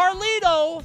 Carlito,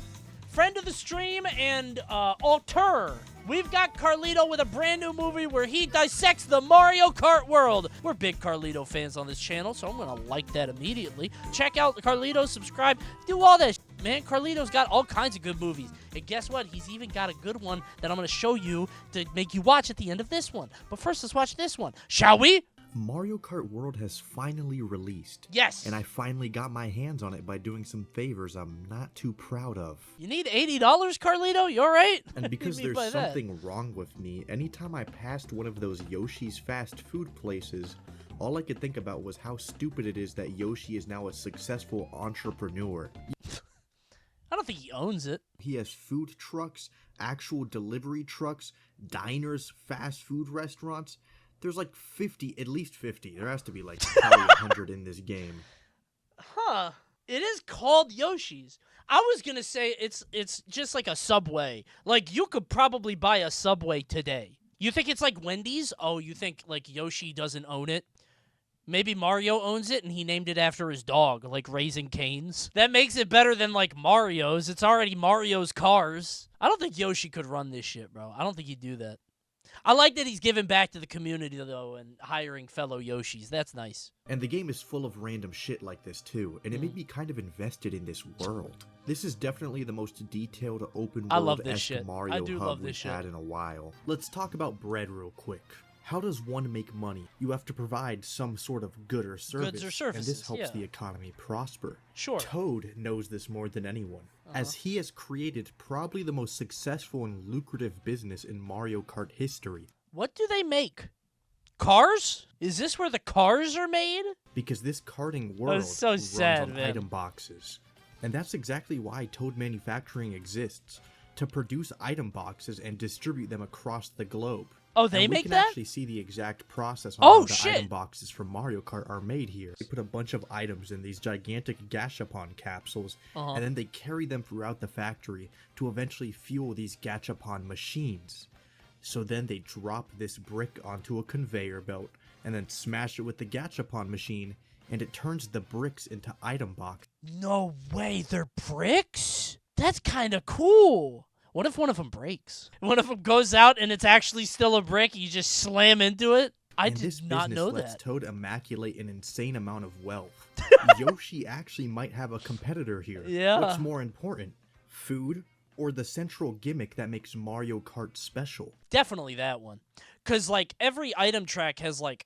friend of the stream and auteur. We've got Carlito with a brand new movie where he dissects the Mario Kart World. We're big Carlito fans on this channel, so I'm going to like that immediately. Check out Carlito, subscribe, do all that shit, man. Carlito's got all kinds of good movies. And guess what? He's even got a good one that I'm going to show you to make you watch at the end of this one. But first, let's watch this one. Shall we? Mario Kart World has finally released. Yes. And I finally got my hands on it by doing some favors I'm not too proud of. You need $80, Carlito? You all right? And because there's something wrong with me, anytime I passed one of those Yoshi's fast food places, all I could think about was how stupid it is that Yoshi is now a successful entrepreneur. I don't think he owns it. He has food trucks, actual delivery trucks, diners, fast food restaurants. There's like 50, at least 50. There has to be like probably 100 in this game. Huh. It is called Yoshi's. I was going to say it's just like a Subway. Like, you could probably buy a Subway today. You think it's like Wendy's? Oh, you think like Yoshi doesn't own it? Maybe Mario owns it and he named it after his dog, like Raising Cane's. That makes it better than like Mario's. It's already Mario's cars. I don't think Yoshi could run this shit, bro. I don't think he'd do that. I like that he's giving back to the community, though, and hiring fellow Yoshis. That's nice. And the game is full of random shit like this, too, and it made me kind of invested in this world. This is definitely the most detailed open world-esque Mario hub we've had in a while. Let's talk about bread real quick. How does one make money? You have to provide some sort of good or service. Goods or services, and this helps the economy prosper. Sure. Toad knows this more than anyone, as he has created probably the most successful and lucrative business in Mario Kart history. What do they make? Cars? Is this where the cars are made? Because this karting world runs on item boxes. And that's exactly why Toad Manufacturing exists, to produce item boxes and distribute them across the globe. Oh, they make that? We can actually see the exact process on how the item boxes from Mario Kart are made here. They put a bunch of items in these gigantic Gashapon capsules, and then they carry them throughout the factory to eventually fuel these Gachapon machines. So then they drop this brick onto a conveyor belt, and then smash it with the Gachapon machine, and it turns the bricks into item boxes. No way, they're bricks? That's kind of cool. What if one of them breaks? One of them goes out and it's actually still a brick, you just slam into it? I did not know that. This lets Toad immaculate an insane amount of wealth. Yoshi actually might have a competitor here. Yeah. What's more important, food or the central gimmick that makes Mario Kart special? Definitely that one. Because, like, every item track has, like,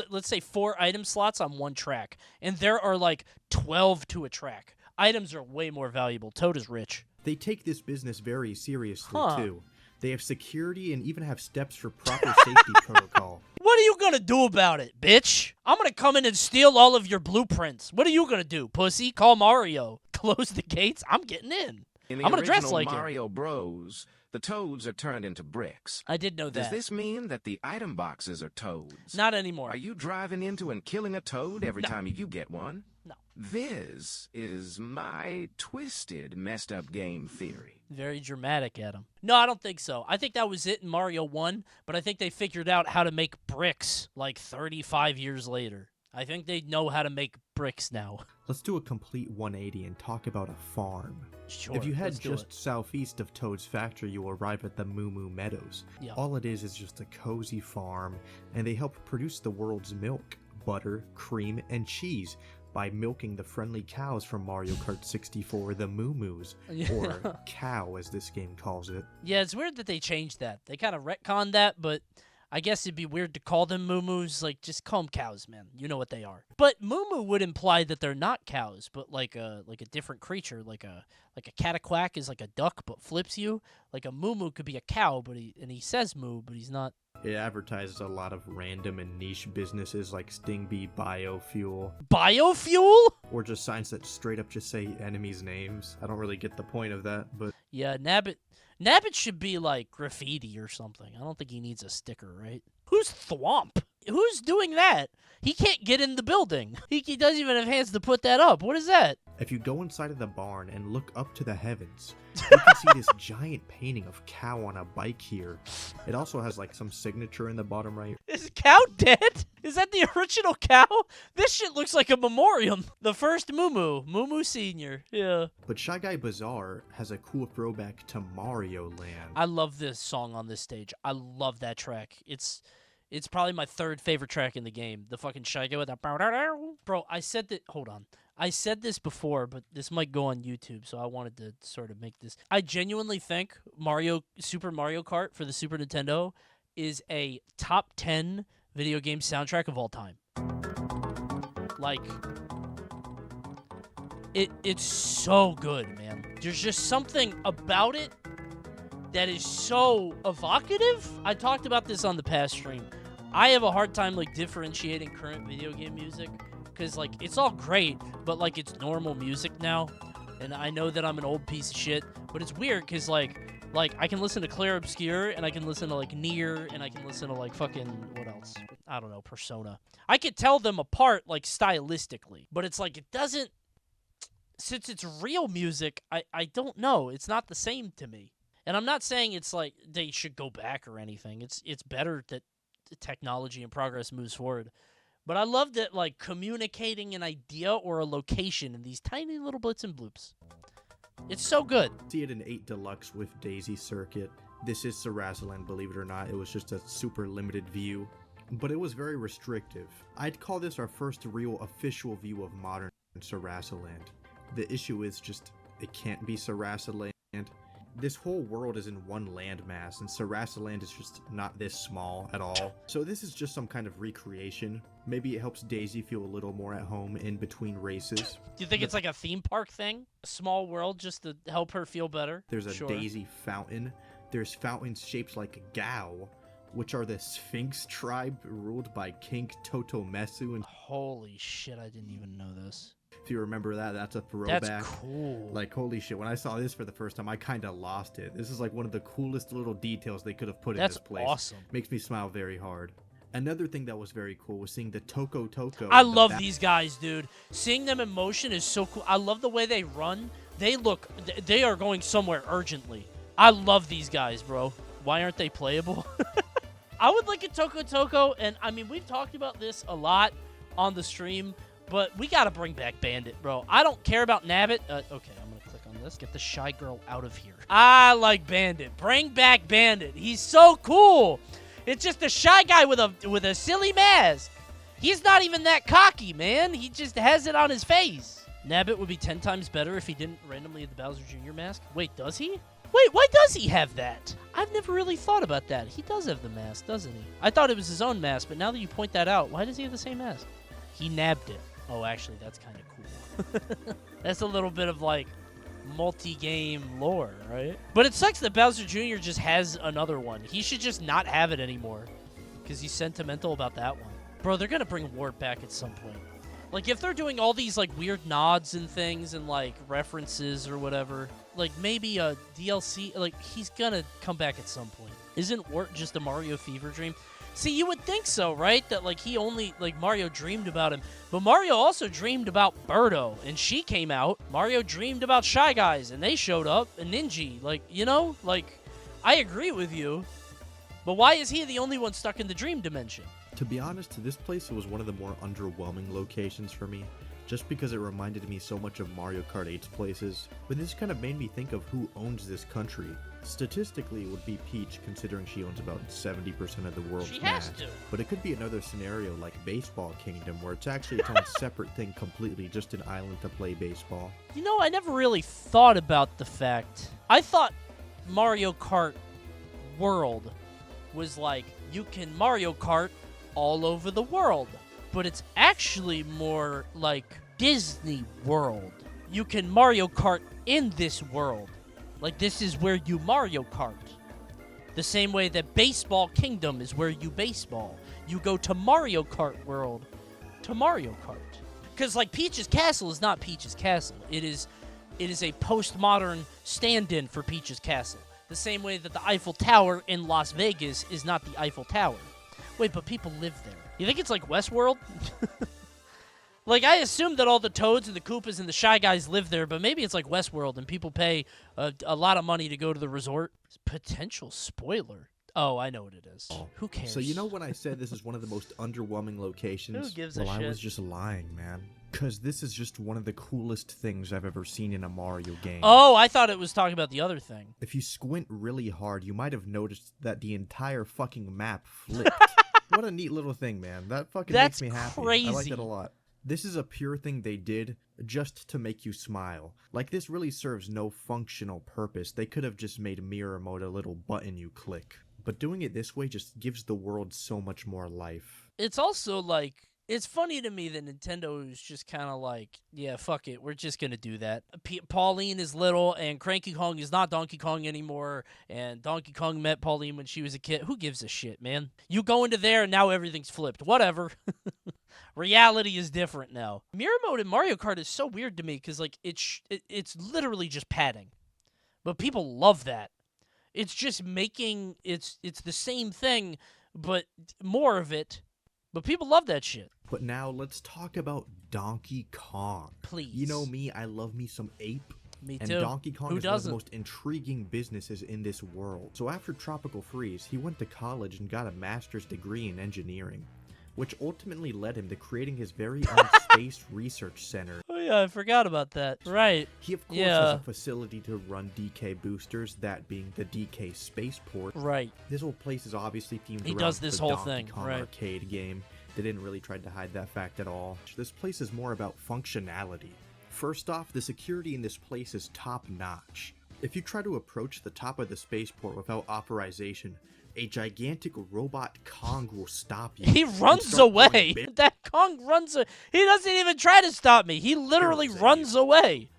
let's say 4 item slots on one track. And there are, like, 12 to a track. Items are way more valuable. Toad is rich. They take this business very seriously, too. They have security and even have steps for proper safety protocol. What are you gonna do about it, bitch? I'm gonna come in and steal all of your blueprints. What are you gonna do, pussy? Call Mario. Close the gates? I'm getting in. I'm gonna dress like Mario Bros, the toads are turned into bricks. I did know that. Does this mean that the item boxes are toads? Not anymore. Are you driving into and killing a toad every time you get one? No. This is my twisted, messed up game theory. Very dramatic, Adam. No, I don't think so. I think that was it in Mario 1, but I think they figured out how to make bricks like 35 years later. I think they know how to make bricks now. Let's do a complete 180 and talk about a farm. Sure, if you head just southeast of Toad's factory, you'll arrive at the Moo Moo Meadows. Yeah. All it is just a cozy farm, and they help produce the world's milk, butter, cream, and cheese by milking the friendly cows from Mario Kart 64, the Moo Moos, or cow as this game calls it. Yeah, it's weird that they changed that. They kind of retconned that, but I guess it'd be weird to call them Moo Moos. Like, just call them cows, man. You know what they are. But Moo Moo would imply that they're not cows, but like a different creature, like a cataquack is like a duck but flips you. Like a Moo Moo could be a cow, but he says moo, but he's not. It advertises a lot of random and niche businesses like Sting Bee Biofuel. Biofuel? Or just signs that straight up just say enemies' names. I don't really get the point of that, but... Yeah, Nabbit should be like graffiti or something. I don't think he needs a sticker, right? Who's Thwomp? Who's doing that? He can't get in the building. He doesn't even have hands to put that up. What is that? If you go inside of the barn and look up to the heavens, you can see this giant painting of cow on a bike here. It also has like some signature in the bottom right. Is cow dead? Is that the original cow? This shit looks like a memoriam. The first Moo Moo Senior. Yeah. But Guy Bazaar has a cool throwback to Mario Land. I love this song on this stage. I love that track. It's probably my third favorite track in the game. The fucking Shy Guy with that. Bro, I said that. Hold on. I said this before, but this might go on YouTube, so I wanted to sort of make this. I genuinely think Super Mario Kart for the Super Nintendo is a top 10 video game soundtrack of all time. Like, it's so good, man. There's just something about it that is so evocative. I talked about this on the past stream. I have a hard time, like, differentiating current video game music because, like, it's all great, but, like, it's normal music now. And I know that I'm an old piece of shit, but it's weird because, like I can listen to Clair Obscur, and I can listen to, like, Nier, and I can listen to, like, fucking, what else? I don't know, Persona. I could tell them apart, like, stylistically, but it's like, it doesn't, since it's real music, I don't know. It's not the same to me. And I'm not saying it's like they should go back or anything. It's better that the technology and progress moves forward. But I love that, like, communicating an idea or a location in these tiny little blits and bloops. It's so good. See it in 8 Deluxe with Daisy Circuit. This is Sarasaland, believe it or not. It was just a super limited view, but it was very restrictive. I'd call this our first real official view of modern Sarasaland. The issue is just, it can't be Sarasaland. This whole world is in one landmass, and Sarasaland is just not this small at all. So this is just some kind of recreation. Maybe it helps Daisy feel a little more at home in between races. Do you think it's like a theme park thing? A small world just to help her feel better? There's a Daisy fountain. There's fountains shaped like Gao, which are the Sphinx tribe ruled by King Totomesu. And holy shit, I didn't even know this. If you remember that, that's a throwback. That's cool. Like, holy shit, when I saw this for the first time, I kind of lost it. This is like one of the coolest little details they could have put in this place. That's awesome. Makes me smile very hard. Another thing that was very cool was seeing the Toko. I love these guys, dude. Seeing them in motion is so cool. I love the way they run. They are going somewhere urgently. I love these guys, bro. Why aren't they playable? I would like a Toko, and I mean, we've talked about this a lot on the stream, but we gotta bring back Bandit, bro. I don't care about Nabbit. Okay, I'm gonna click on this. Get the Shy Girl out of here. I like Bandit. Bring back Bandit. He's so cool. It's just a shy guy with a silly mask. He's not even that cocky, man. He just has it on his face. Nabbit would be 10 times better if he didn't randomly have the Bowser Jr. mask. Wait, does he? Wait, why does he have that? I've never really thought about that. He does have the mask, doesn't he? I thought it was his own mask, but now that you point that out, why does he have the same mask? He nabbed it. Oh, actually, that's kind of cool. That's a little bit of, like, multi-game lore, right? But it sucks that Bowser Jr. just has another one. He should just not have it anymore because he's sentimental about that one. Bro, they're gonna bring Wart back at some point. Like, if they're doing all these, like, weird nods and things and, like, references or whatever, like, maybe a DLC, like, he's gonna come back at some point. Isn't Wart just a Mario fever dream? See, you would think so, right? That, like, he only, like, Mario dreamed about him. But Mario also dreamed about Birdo, and she came out. Mario dreamed about Shy Guys, and they showed up. And Ninja, like, you know? Like, I agree with you. But why is he the only one stuck in the dream dimension? To be honest, this place was one of the more underwhelming locations for me, just because it reminded me so much of Mario Kart 8's places. But this kind of made me think of who owns this country. Statistically, it would be Peach, considering she owns about 70% of the world's She mass. has to. But it could be another scenario like Baseball Kingdom, where it's actually its own separate thing completely, just an island to play baseball. You know, I never really thought about the fact. I thought Mario Kart World was like, you can Mario Kart all over the world. But it's actually more like Disney World. You can Mario Kart in this world. Like, this is where you Mario Kart. The same way that Baseball Kingdom is where you baseball. You go to Mario Kart World to Mario Kart. Because, like, Peach's Castle is not Peach's Castle. It is a postmodern stand-in for Peach's Castle. The same way that the Eiffel Tower in Las Vegas is not the Eiffel Tower. Wait, but people live there. You think it's like Westworld? Like, I assume that all the Toads and the Koopas and the Shy Guys live there, but maybe it's like Westworld and people pay a lot of money to go to the resort. Potential spoiler. Oh, I know what it is. Who cares? So you know when I said this is one of the most underwhelming locations? Who gives a shit? I was just lying, man. Because this is just one of the coolest things I've ever seen in a Mario game. Oh, I thought it was talking about the other thing. If you squint really hard, you might have noticed that the entire fucking map flipped. What a neat little thing, man. That fucking makes me happy. Crazy. I like that a lot. This is a pure thing they did just to make you smile. Like, this really serves no functional purpose. They could have just made mirror mode a little button you click. But doing it this way just gives the world so much more life. It's also like, it's funny to me that Nintendo is just kind of like, yeah, fuck it, we're just going to do that. Pauline is little, and Cranky Kong is not Donkey Kong anymore, and Donkey Kong met Pauline when she was a kid. Who gives a shit, man? You go into there, and now everything's flipped. Whatever. Reality is different now. Mirror mode in Mario Kart is so weird to me, because like, it's literally just padding. But people love that. It's just making, it's the same thing, but more of it. But people love that shit. But now let's talk about Donkey Kong. Please. You know me, I love me some ape. Me too. And Donkey Kong Who is doesn't? one of the most intriguing businesses in this world. So after Tropical Freeze, he went to college and got a master's degree in engineering, which ultimately led him to creating his very own space research center. Oh yeah, I forgot about that. Right. He of course has a facility to run DK boosters, that being the DK Spaceport. Right. This whole place is obviously themed He around does this the whole Donkey thing, Kong right. arcade game. They didn't really try to hide that fact at all. This place is more about functionality. First off, the security in this place is top-notch. If you try to approach the top of the spaceport without authorization, a gigantic robot Kong will stop you. He runs away. That Kong runs. He doesn't even try to stop me. He literally runs away.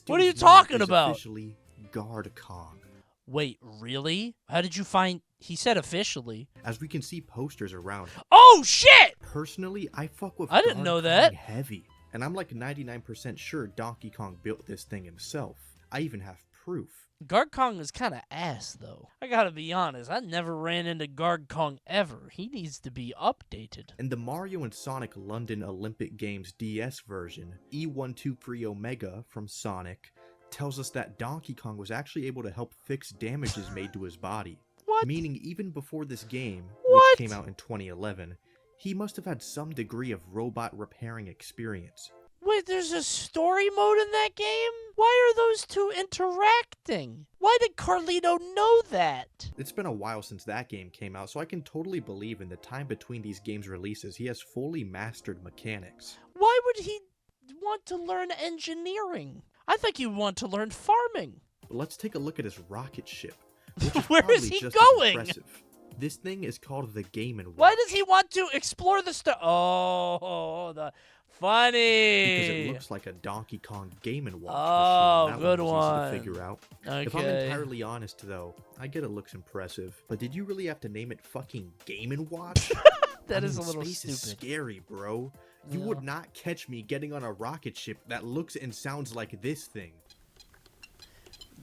What are you talking about? Officially Guard Kong. Wait, really? How did you find... He said officially. As we can see posters around. Oh, shit! Personally, I fuck with I didn't know Guard that. Kong heavy. And I'm like 99% sure Donkey Kong built this thing himself. I even have proof. Guard Kong is kind of ass, though. I gotta be honest, I never ran into Guard Kong ever. He needs to be updated. In the Mario and Sonic London Olympic Games DS version, E123 Omega from Sonic tells us that Donkey Kong was actually able to help fix damages made to his body. What? Meaning even before this game, What? which came out in 2011, he must have had some degree of robot repairing experience. Wait, there's a story mode in that game? Why are those two interacting? Why did Carlito know that? It's been a while since that game came out, so I can totally believe in the time between these games' releases, he has fully mastered mechanics. Why would he want to learn engineering? I think he'd want to learn farming. But let's take a look at his rocket ship. Which is Where is probably he just going? As impressive. This thing is called the Game & Watch. Why does he want to explore the stuff? Oh, the funny. Because it looks like a Donkey Kong Game & Watch Oh, machine. That good one. one. Easy to figure out. Okay. If I'm entirely honest, though, I get it looks impressive. But did you really have to name it fucking Game & Watch? That is a little space stupid. is scary, bro. You would not catch me getting on a rocket ship that looks and sounds like this thing.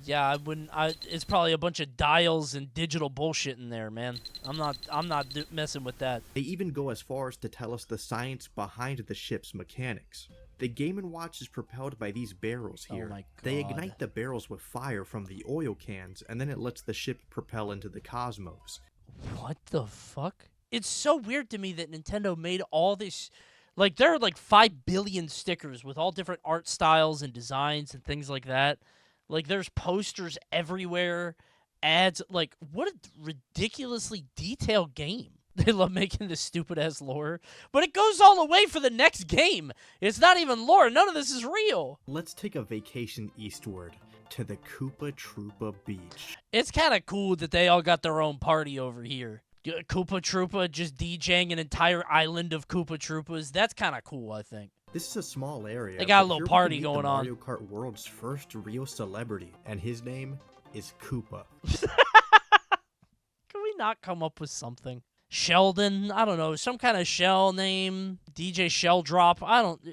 Yeah, I wouldn't. It's probably a bunch of dials and digital bullshit in there, man. I'm not messing with that. They even go as far as to tell us the science behind the ship's mechanics. The Game & Watch is propelled by these barrels here. Oh my They God. ignite the barrels with fire from the oil cans, and then it lets the ship propel into the cosmos. What the fuck? It's so weird to me that Nintendo made all this. Like, there are like 5 billion stickers with all different art styles and designs and things like that. Like, there's posters everywhere, ads. Like, what a ridiculously detailed game. They love making this stupid-ass lore. But it goes all the way for the next game. It's not even lore. None of this is real. Let's take a vacation eastward to the Koopa Troopa Beach. It's kind of cool that they all got their own party over here. Koopa Troopa just DJing an entire island of Koopa Troopas. That's kind of cool, I think. This is a small area. They got a but little here we party can meet going the on. Mario Kart World's first real celebrity, and his name is Koopa. Can we not come up with something? Sheldon? I don't know. Some kind of shell name. DJ Shell Drop.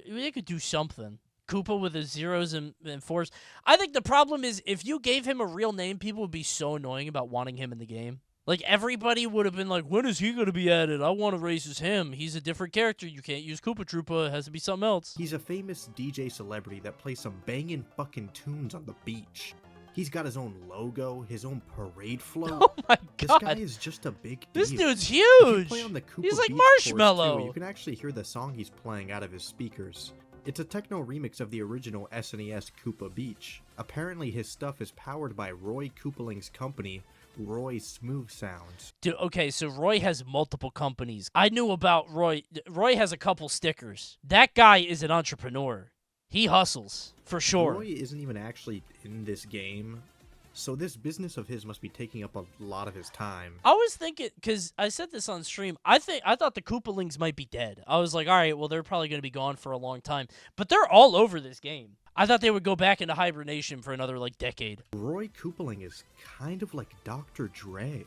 They could do something. Koopa with his zeros and fours. I think the problem is if you gave him a real name, people would be so annoying about wanting him in the game. Like, everybody would have been like, when is he going to be added? I want to race as him. He's a different character. You can't use Koopa Troopa. It has to be something else. He's a famous DJ celebrity that plays some banging fucking tunes on the beach. He's got his own logo, his own parade float. Oh my god. This guy is just a big deal. This dude's If you huge. play on the Koopa He's like Beach course, Marshmallow. too, you can actually hear the song he's playing out of his speakers. It's a techno remix of the original SNES Koopa Beach. Apparently his stuff is powered by Roy Koopaling's company, Roy Smooth Sounds. Dude, okay, so Roy has multiple companies. I knew about Roy. Roy has a couple stickers. That guy is an entrepreneur. He hustles, for sure. Roy isn't even actually in this game, so this business of his must be taking up a lot of his time. I was thinking, because I said this on stream, I thought the Koopalings might be dead. I was like, all right, well, they're probably going to be gone for a long time. But they're all over this game. I thought they would go back into hibernation for another, like, decade. Roy Koopaling is kind of like Dr. Dre.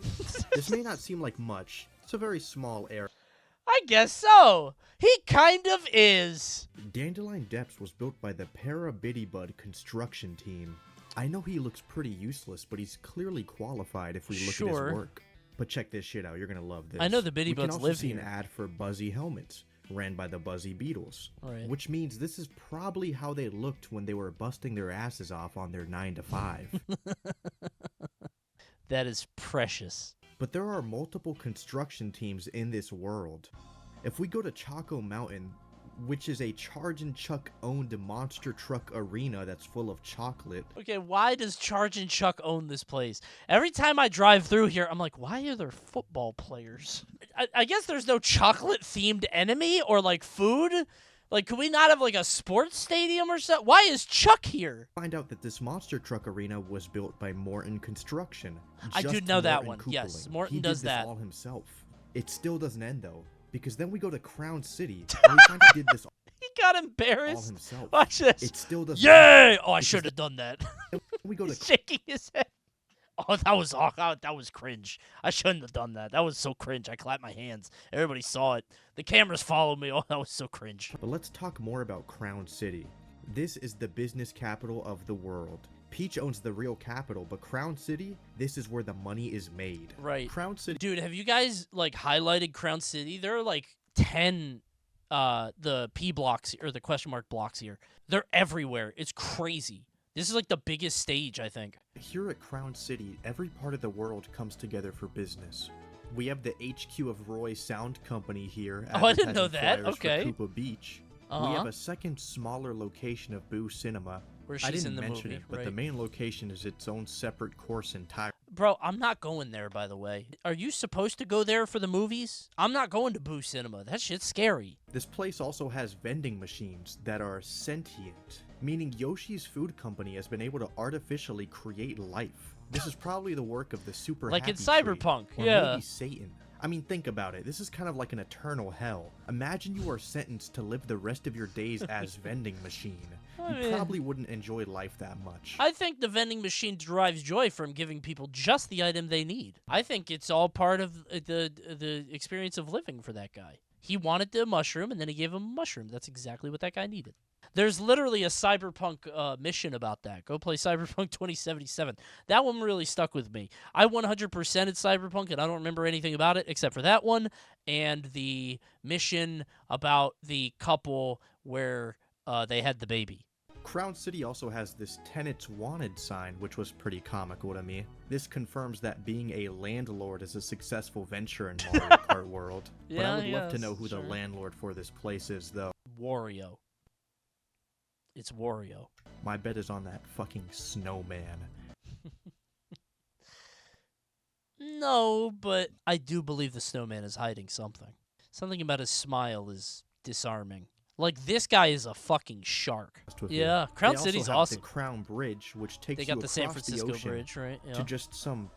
This may not seem like much. It's a very small area. I guess so. He kind of is. Dandelion Depths was built by the Parabidibud construction team. I know he looks pretty useless, but he's clearly qualified if we look at his work. But check this shit out. You're gonna love this. I know the Biddy We can Buds also live see here. an ad for Buzzy helmets, ran by the Buzzy Beetles. Right. Which means this is probably how they looked when they were busting their asses off on their 9 to 5. That is precious. But there are multiple construction teams in this world. If we go to Choco Mountain, which is a Charge and Chuck owned monster truck arena that's full of chocolate. Okay, why does Charge and Chuck own this place? Every time I drive through here, I'm like, why are there football players? I guess there's no chocolate-themed enemy or, like, food? Like, could we not have, like, a sports stadium or something? Why is Chuck here? Find out that this monster truck arena was built by Morton Construction. I do Just know that Morton one. Yes, Koopaling. Morton He does did this that. all himself. It still doesn't end though, because then we go to Crown City, and we find he did this He got all embarrassed. himself. Watch this. It still doesn't. Yay! Oh, I because should have done that. We go to He's shaking his head. Oh, that was cringe. I shouldn't have done that. That was so cringe. I clapped my hands. Everybody saw it. The cameras followed me. Oh, that was so cringe. But let's talk more about Crown City. This is the business capital of the world. Peach owns the real capital, but Crown City, this is where the money is made. Right. Crown City. Dude, have you guys, like, highlighted Crown City? There are, like, 10, the P blocks, or the question mark blocks here. They're everywhere. It's crazy. This is, like, the biggest stage, I think. Here at Crown City, every part of the world comes together for business. We have the HQ of Roy Sound Company here. Oh, I didn't know advertising that. flyers Okay. For Koopa Beach. Uh-huh. We have a second, smaller location of Boo Cinema. Where I she's didn't in the mention movie, it, but right? the main location is its own separate course entirely. Bro, I'm not going there, by the way. Are you supposed to go there for the movies? I'm not going to Boo Cinema. That shit's scary. This place also has vending machines that are sentient, meaning Yoshi's food company has been able to artificially create life. This is probably the work of the super Like in happy Cyberpunk, tree, or yeah. maybe Satan. I mean, think about it. This is kind of like an eternal hell. Imagine you are sentenced to live the rest of your days as vending machine. You mean, probably wouldn't enjoy life that much. I think the vending machine derives joy from giving people just the item they need. I think it's all part of the experience of living for that guy. He wanted the mushroom, and then he gave him a mushroom. That's exactly what that guy needed. There's literally a Cyberpunk mission about that. Go play Cyberpunk 2077. That one really stuck with me. I 100%ed Cyberpunk, and I don't remember anything about it except for that one and the mission about the couple where they had the baby. Crown City also has this Tenants Wanted sign, which was pretty comical to me. This confirms that being a landlord is a successful venture in Mario Kart World. But I would love to know who the landlord for this place is, though. Wario. It's Wario. My bet is on that fucking snowman. No, but I do believe the snowman is hiding something. Something about his smile is disarming. Like, this guy is a fucking shark. Yeah, Crown City's awesome. The Crown Bridge, which takes They got you the San across Francisco the ocean Bridge, right? Yeah. to just some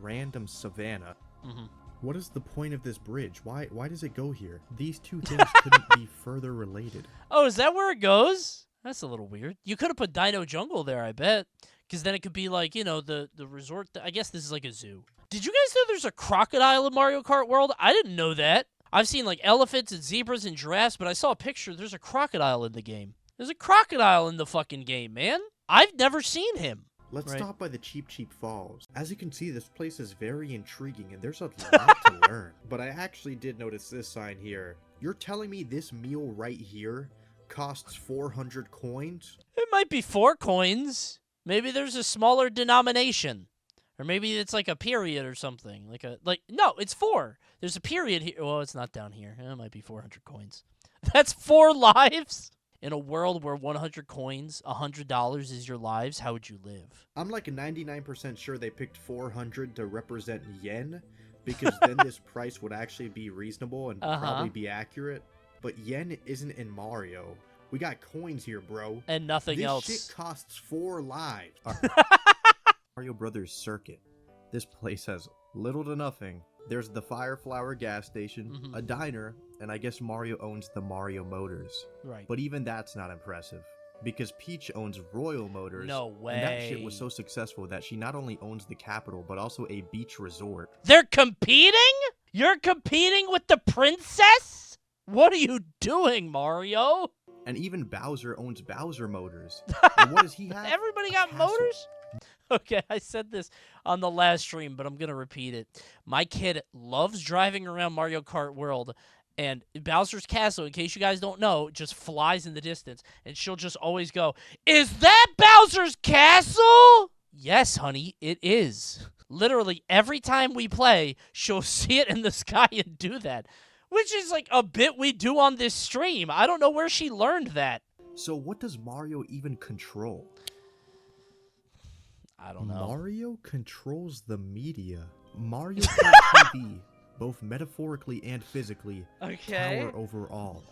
random savannah. Mm-hmm. What is the point of this bridge? Why does it go here? These two things couldn't be further related. Oh, is that where it goes? That's a little weird. You could have put Dino Jungle there, I bet. Because then it could be like, you know, the resort. I guess this is like a zoo. Did you guys know there's a crocodile in Mario Kart World? I didn't know that. I've seen like elephants and zebras and giraffes, but I saw a picture. There's a crocodile in the game. There's a crocodile in the fucking game, man. I've never seen him. Let's right? stop by the Cheap Cheap Falls. As you can see, this place is very intriguing and there's a lot to learn. But I actually did notice this sign here. You're telling me this meal right here costs 400 coins? It might be 4 coins. Maybe there's a smaller denomination. Or maybe it's like a period or something. No, it's 4. There's a period here. Well, it's not down here. It might be 400 coins. That's 4 lives? In a world where 100 coins, $100 is your lives, how would you live? I'm like 99% sure they picked 400 to represent yen, because then this price would actually be reasonable and probably be accurate. But yen isn't in Mario. We got coins here, bro. And nothing else. This shit costs 4 lives. Mario Brothers Circuit. This place has little to nothing. There's the Fire Flower gas station, a diner, and I guess Mario owns the Mario Motors. Right. But even that's not impressive, because Peach owns Royal Motors. No way. And that shit was so successful that she not only owns the capital, but also a beach resort. They're competing? You're competing with the princess? What are you doing, Mario? And even Bowser owns Bowser Motors. And what does he have? Everybody got motors? Okay, I said this on the last stream, but I'm going to repeat it. My kid loves driving around Mario Kart World, and Bowser's Castle, in case you guys don't know, just flies in the distance, and she'll just always go, "Is that Bowser's Castle?" Yes, honey, it is. Literally, every time we play, she'll see it in the sky and do that, which is like a bit we do on this stream. I don't know where she learned that. So what does Mario even control? I don't know. Mario controls the media. Mario Kart TV, both metaphorically and physically, tower over all.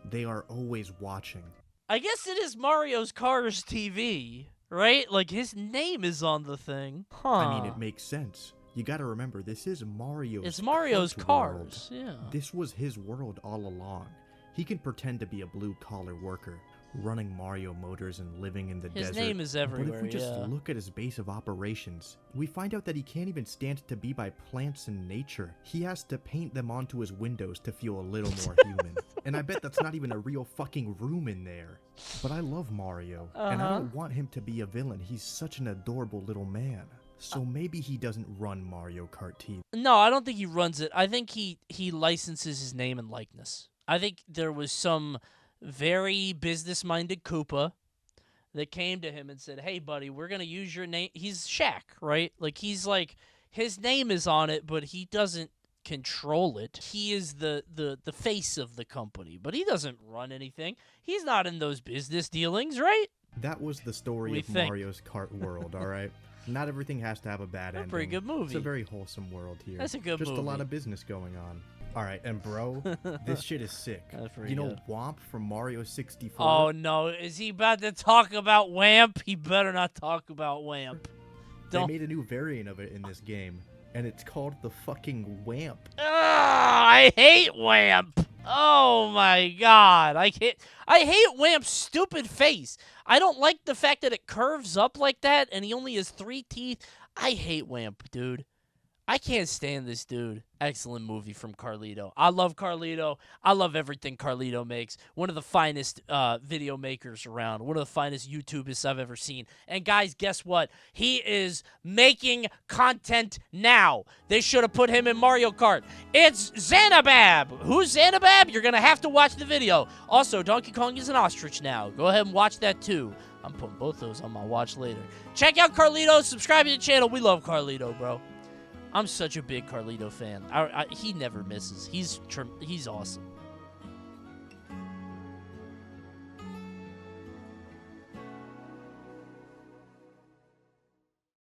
They are always watching. I guess it is Mario's Cars TV, right? Like, his name is on the thing. Huh. I mean, it makes sense. You gotta remember, this is Mario's It's Mario's Cars, world. yeah. This was his world all along. He can pretend to be a blue-collar worker, running Mario Motors and living in the desert. His name is everywhere, But if we just look at his base of operations, we find out that he can't even stand to be by plants and nature. He has to paint them onto his windows to feel a little more human. And I bet that's not even a real fucking room in there. But I love Mario, and I don't want him to be a villain. He's such an adorable little man. So maybe he doesn't run Mario Kart TV. No, I don't think he runs it. I think he licenses his name and likeness. I think there was some very business-minded Koopa that came to him and said, "Hey, buddy, we're going to use your name." He's Shaq, right? Like, his name is on it, but he doesn't control it. He is the face of the company, but he doesn't run anything. He's not in those business dealings, right? That was the story of Mario's Kart World, all right? Not everything has to have a bad ending. Pretty good movie. It's a very wholesome world here. That's a good movie. Just a lot of business going on. All right, and bro, this shit is sick. You know Whomp from Mario 64? Oh, no. Is he about to talk about Whamp? He better not talk about Whamp. They made a new variant of it in this game, and it's called the fucking Whamp. I hate Whamp. Oh, my God. I hate Whamp's stupid face. I don't like the fact that it curves up like that, and he only has 3 teeth. I hate Whamp, dude. I can't stand this dude. Excellent movie from Carlito. I love Carlito. I love everything Carlito makes. One of the finest video makers around. One of the finest YouTubers I've ever seen. And guys, guess what? He is making content now. They should have put him in Mario Kart. It's Xanabab. Who's Xanabab? You're going to have to watch the video. Also, Donkey Kong is an ostrich now. Go ahead and watch that too. I'm putting both those on my watch later. Check out Carlito. Subscribe to the channel. We love Carlito, bro. I'm such a big Carlito fan. He never misses. He's awesome.